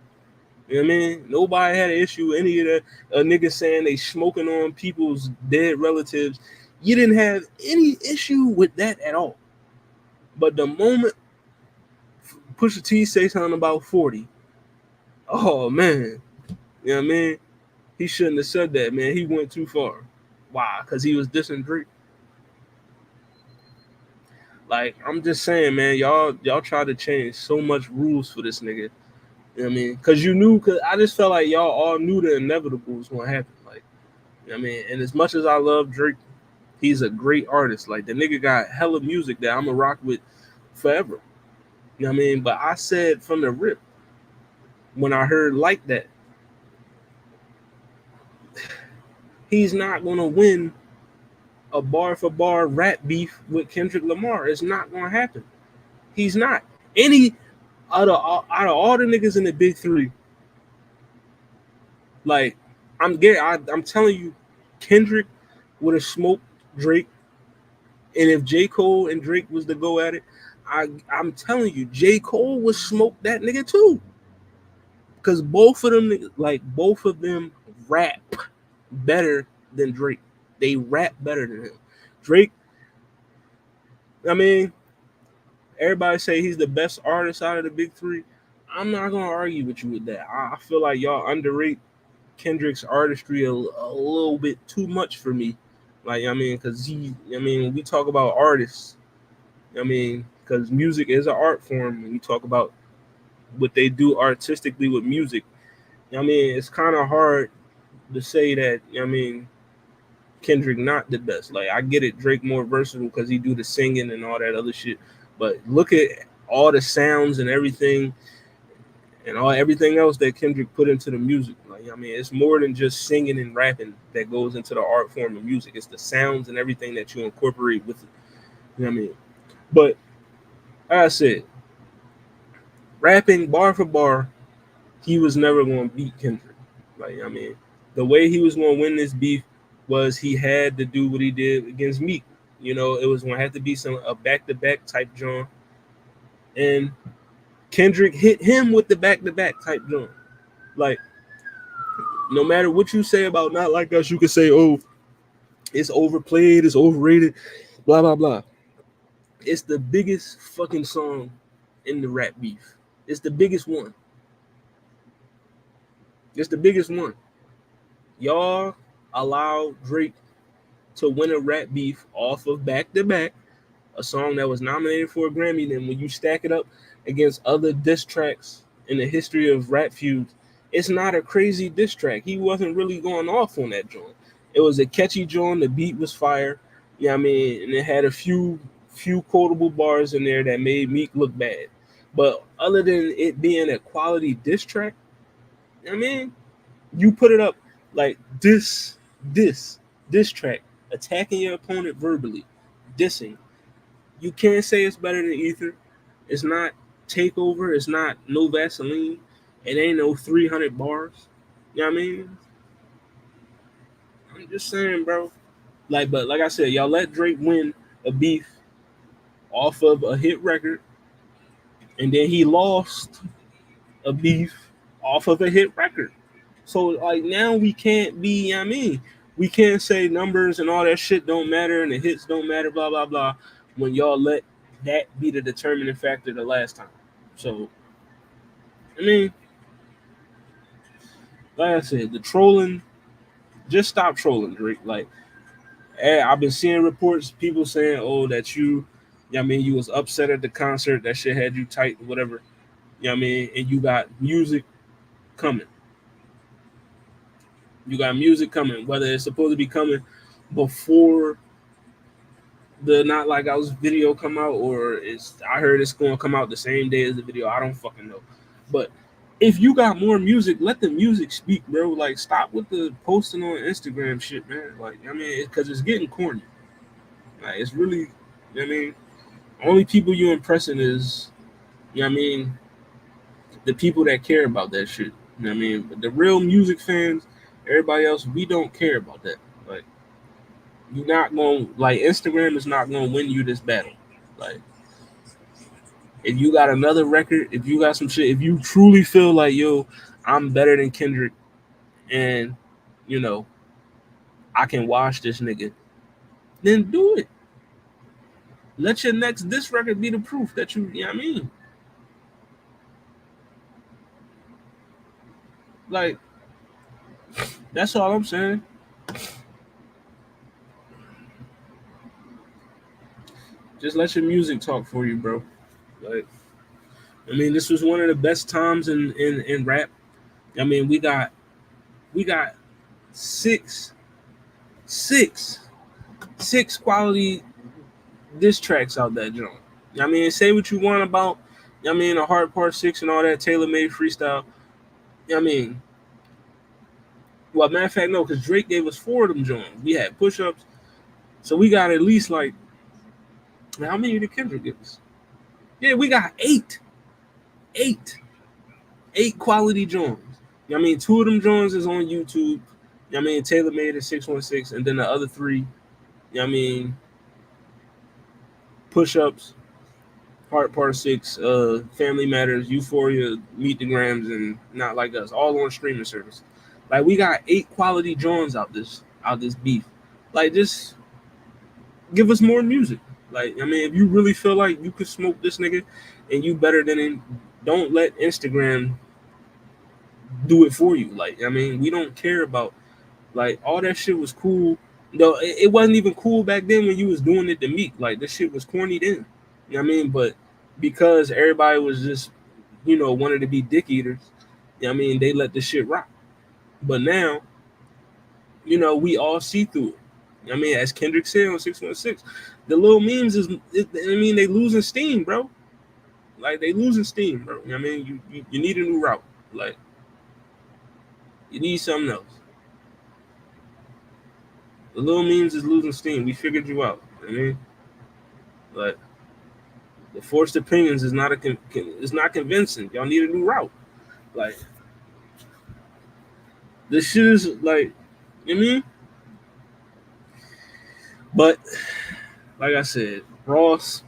You know what I mean? Nobody had an issue with any of that. A nigga saying they smoking on people's dead relatives. You didn't have any issue with that at all. But the moment Pusha T say something about 40, oh man, you know what I mean? He shouldn't have said that, man. He went too far. Why? Because he was dissing Drake. Like, I'm just saying, man, y'all tried to change so much rules for this nigga. You know what I mean? Because you knew, because I just felt like y'all all knew the inevitable was going to happen. Like, you know what I mean? And as much as I love Drake, he's a great artist. Like, the nigga got hella music that I'm going to rock with forever. You know what I mean? But I said from the rip, when I heard Like That, he's not going to win a bar for bar rap beef with Kendrick Lamar. It's not going to happen. He's not. Any out of all the niggas in the big three, like I'm telling you, Kendrick would have smoked Drake, and if J. Cole and Drake was to go at it, I'm telling you, J. Cole would smoke that nigga too. Because both of them rap better than Drake. They rap better than him. Drake, I mean, everybody say he's the best artist out of the big three. I'm not gonna argue with you with that. I feel like y'all underrate Kendrick's artistry a little bit too much for me. Like I mean, because when we talk about artists, I mean, because music is an art form. When we talk about what they do artistically with music, I mean, it's kind of hard to say that. I mean, Kendrick not the best. Like I get it, Drake more versatile because he do the singing and all that other shit. But look at all the sounds and everything and all everything else that Kendrick put into the music. Like I mean, it's more than just singing and rapping that goes into the art form of music. It's the sounds and everything that you incorporate with it. You know what I mean? But like I said, rapping bar for bar, he was never going to beat Kendrick. Like I mean, the way he was going to win this beef was he had to do what he did against Meek. You know, it was going to have to be some a back to back type John, and Kendrick hit him with the back to back type John. Like no matter what you say about Not Like Us, you could say, oh, it's overplayed, it's overrated, blah blah blah. It's the biggest fucking song in the rap beef. It's the biggest one. It's the biggest one. Y'all allow Drake to win a rap beef off of Back to Back, a song that was nominated for a Grammy. Then when you stack it up against other diss tracks in the history of rap feuds, it's not a crazy diss track. He wasn't really going off on that joint. It was a catchy joint. The beat was fire. Yeah, I mean, and it had a few quotable bars in there that made Meek look bad. But other than it being a quality diss track, I mean, you put it up like this diss track, attacking your opponent verbally, dissing. You can't say it's better than Ether. It's not Takeover. It's not No Vaseline. It ain't no 300 bars. You know what I mean? I'm just saying, bro. Like, but like I said, y'all let Drake win a beef off of a hit record, and then he lost a beef off of a hit record. So like now we can't be, you know what I mean, we can't say numbers and all that shit don't matter and the hits don't matter, blah blah blah, when y'all let that be the determining factor the last time. So I mean, like I said, the trolling, just stop trolling, Drake. Like I've been seeing reports, people saying, oh, that you, yeah, I mean, you was upset at the concert, that shit had you tight, whatever. You know what I mean? And you got music coming. You got music coming, whether it's supposed to be coming before the Not Like Us video come out, or it's I heard it's gonna come out the same day as the video. I don't fucking know. But if you got more music, let the music speak, bro. Like stop with the posting on Instagram shit, man. Like I mean, because it's getting corny. Like it's really, you know what I mean, only people you impressing is, you know what I mean, the people that care about that shit. You know what I mean? But the real music fans, everybody else, we don't care about that. Like you're not gonna like Instagram is not gonna win you this battle. Like if you got another record, if you got some shit, if you truly feel like yo, I'm better than Kendrick, and you know I can wash this nigga, then do it. Let your next diss record be the proof that you know what I mean. Like that's all I'm saying. Just let your music talk for you, bro. Like I mean, this was one of the best times in rap. I mean, we got six six six quality diss tracks out that joint. I mean, say what you want about, I mean, a hard part six and all that tailor made freestyle. I mean, well, matter of fact, no, because Drake gave us four of them joints. We had push ups, so we got at least like how many did Kendrick give us? Yeah, we got eight, eight quality joints. I mean, two of them joints is on YouTube. I mean, tailor made at 616, and then the other three, I mean, push ups, Part Six, Family Matters, Euphoria, Meet the Grams, and Not Like Us, all on streaming service. Like we got eight quality joints out this beef. Like just give us more music. Like I mean, if you really feel like you could smoke this nigga and you better than him, don't let Instagram do it for you. Like I mean, we don't care about like all that shit was cool. No, it wasn't even cool back then when you was doing it to Meek. Like this shit was corny then. You know what I mean? But because everybody was just, wanted to be dick eaters, you know what I mean, they let the shit rock. But now, we all see through it. I mean, as Kendrick said on 616, the little memes I mean, they losing steam, bro. Like they losing steam, bro. I mean, you need a new route. Like you need something else. The little memes is losing steam. We figured you out. I mean, like the forced opinions is not is not convincing. Y'all need a new route. Like this shit is like, you know what I mean? But like I said, Ross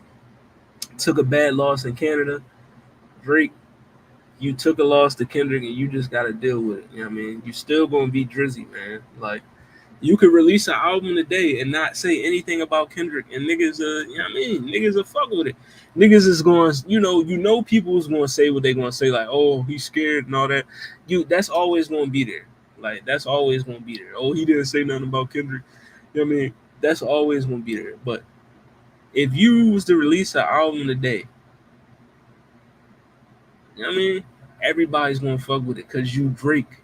took a bad loss in Canada. Drake, you took a loss to Kendrick, and you just got to deal with it. You know what I mean? You still gonna be Drizzy, man. Like you could release an album today and not say anything about Kendrick, and niggas, you know what I mean? Niggas will fuck with it. Niggas is going, people is going to say what they going to say, like, oh, he's scared and all that. That's always going to be there. Like, that's always going to be there. Oh, he didn't say nothing about Kendrick. You know what I mean? That's always going to be there. But if you was to release an album today, you know what I mean? Everybody's going to fuck with it because you Drake.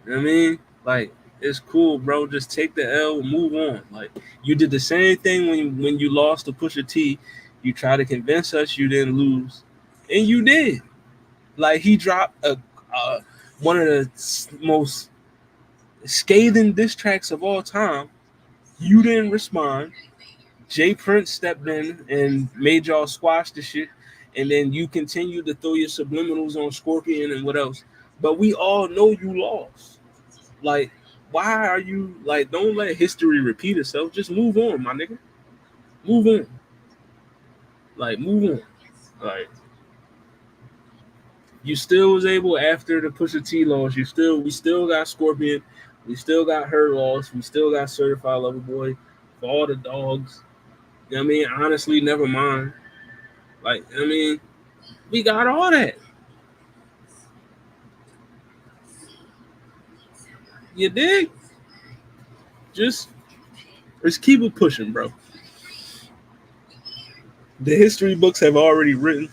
You know what I mean? Like, it's cool, bro. Just take the L, move on. Like you did the same thing when you lost to Pusha T. You tried to convince us you didn't lose, and you did. Like he dropped one of the most scathing diss tracks of all time. You didn't respond. Jay Prince stepped in and made y'all squash the shit, and then you continued to throw your subliminals on Scorpion and what else. But we all know you lost. Like, why are you like? Don't let history repeat itself. Just move on, my nigga. Move on. Like, move on. Like, you still was able after the Pusha T loss. We still got Scorpion. We still got her loss. We still got Certified Lover Boy for all the dogs. You know what I mean? Honestly, never mind. Like, I mean, we got all that. You dig? Just keep it pushing, bro. The history books have already written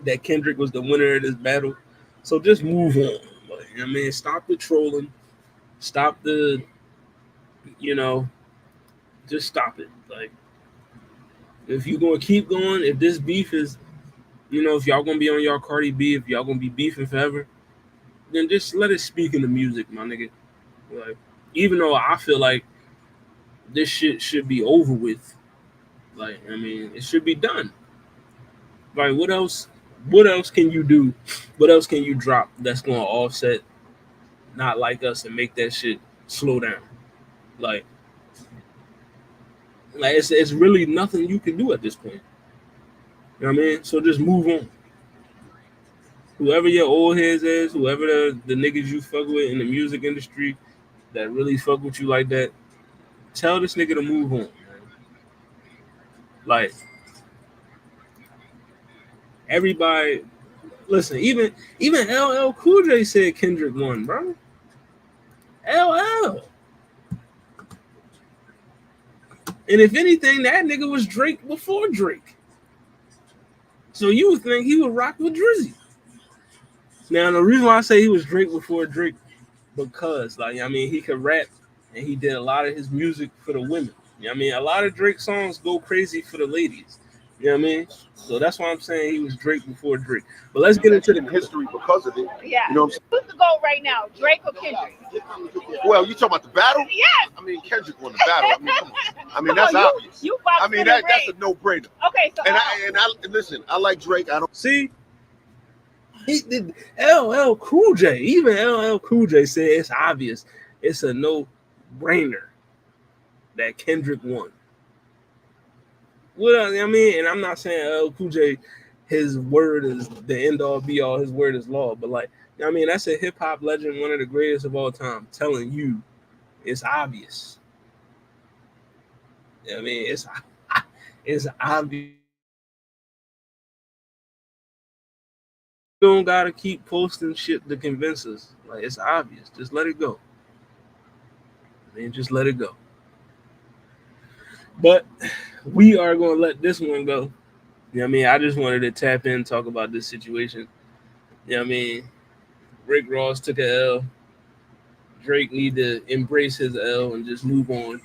that Kendrick was the winner of this battle. So just move on. Like, I mean, stop the trolling. Stop the, you know, just stop it. Like, if you're going to keep going, if this beef is, if y'all going to be on y'all Cardi B, if y'all going to be beefing forever, then just let it speak in the music, my nigga. Like, even though I feel like this shit should be over with. Like, I mean, it should be done. Like, what else? What else can you do? What else can you drop that's going to offset Not Like Us and make that shit slow down? Like it's really nothing you can do at this point. You know what I mean? So just move on. Whoever your old heads is, whoever the niggas you fuck with in the music industry that really fuck with you like that, tell this nigga to move on, man. Like everybody, listen. Even LL Cool J said Kendrick won, bro. LL. And if anything, that nigga was Drake before Drake. So you would think he would rock with Drizzy. Now the reason why I say he was Drake before Drake, because he could rap and he did a lot of his music for the women. You know what I mean? A lot of Drake songs go crazy for the ladies. You know what I mean? So that's why I'm saying he was Drake before Drake. But let's get into the history because of it. Yeah. You know what I'm saying? Who's the goal right now? Drake or Kendrick? Well, you talking about the battle? Yes. I mean, Kendrick won the battle. I mean, come on. I mean, that's obvious. I mean, that's a no-brainer. Okay, so and I listen. I like Drake. I don't see. He did LL Cool J. Even LL Cool J said it's obvious. It's a no-brainer that Kendrick won. Well, I mean, and I'm not saying LL Cool J, his word is the end all be all. His word is law. But I mean, that's a hip hop legend, one of the greatest of all time, telling you it's obvious. I mean, it's obvious. You don't gotta keep posting shit to convince us. Like, it's obvious. Just let it go. I mean, just let it go. But we are gonna let this one go. You know what I mean? I just wanted to tap in, talk about this situation. You know what I mean? Rick Ross took a L. Drake need to embrace his L and just move on. You know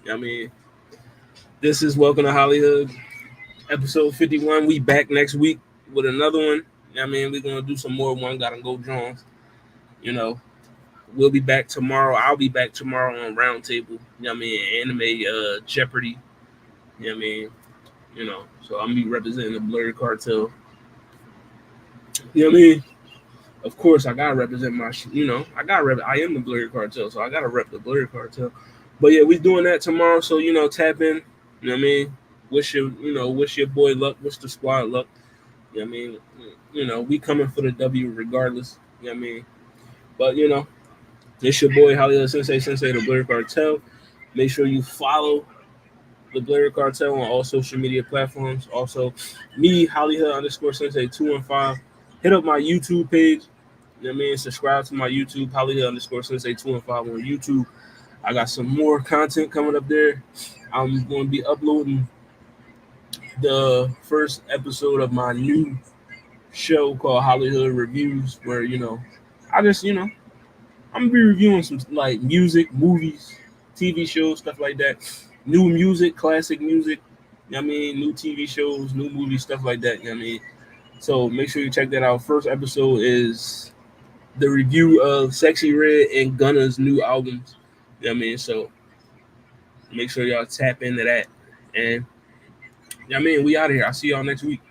what I mean? This is Welcome to HollyHood. Episode 51. We back next week with another one. I mean, we're gonna do some more one gotta go Jones. You know, we'll be back tomorrow. I'll be back tomorrow on Roundtable. You know what I mean? Anime Jeopardy. You know what I mean? You know, so I'm be representing the Blurry Cartel. You know what I mean? Of course, I gotta represent my. I gotta rep. I am the Blurry Cartel, so I gotta rep the Blurry Cartel. But yeah, we doing that tomorrow. So tap in. You know what I mean? Wish your boy luck. Wish the squad luck. You know what I mean? We coming for the W regardless. You know what I mean? But it's your boy HollyHood Sensei the Blurry Cartel. Make sure you follow the Blurry Cartel on all social media platforms. Also, me, HollyHood_Sensei215. Hit up my YouTube page. You know what I mean? Subscribe to my YouTube, HollyHood_Sensei215 on YouTube. I got some more content coming up there. I'm going to be uploading the first episode of my new show called HollyHood Reviews, where I just I'm gonna be reviewing some like music, movies, TV shows, stuff like that. New music, classic music. You know what I mean? New TV shows, new movies, stuff like that. You know what I mean? So make sure you check that out. First episode is the review of Sexy Red and Gunna's new albums. You know what I mean? So make sure y'all tap into that. And I mean, we out of here. I'll see y'all next week.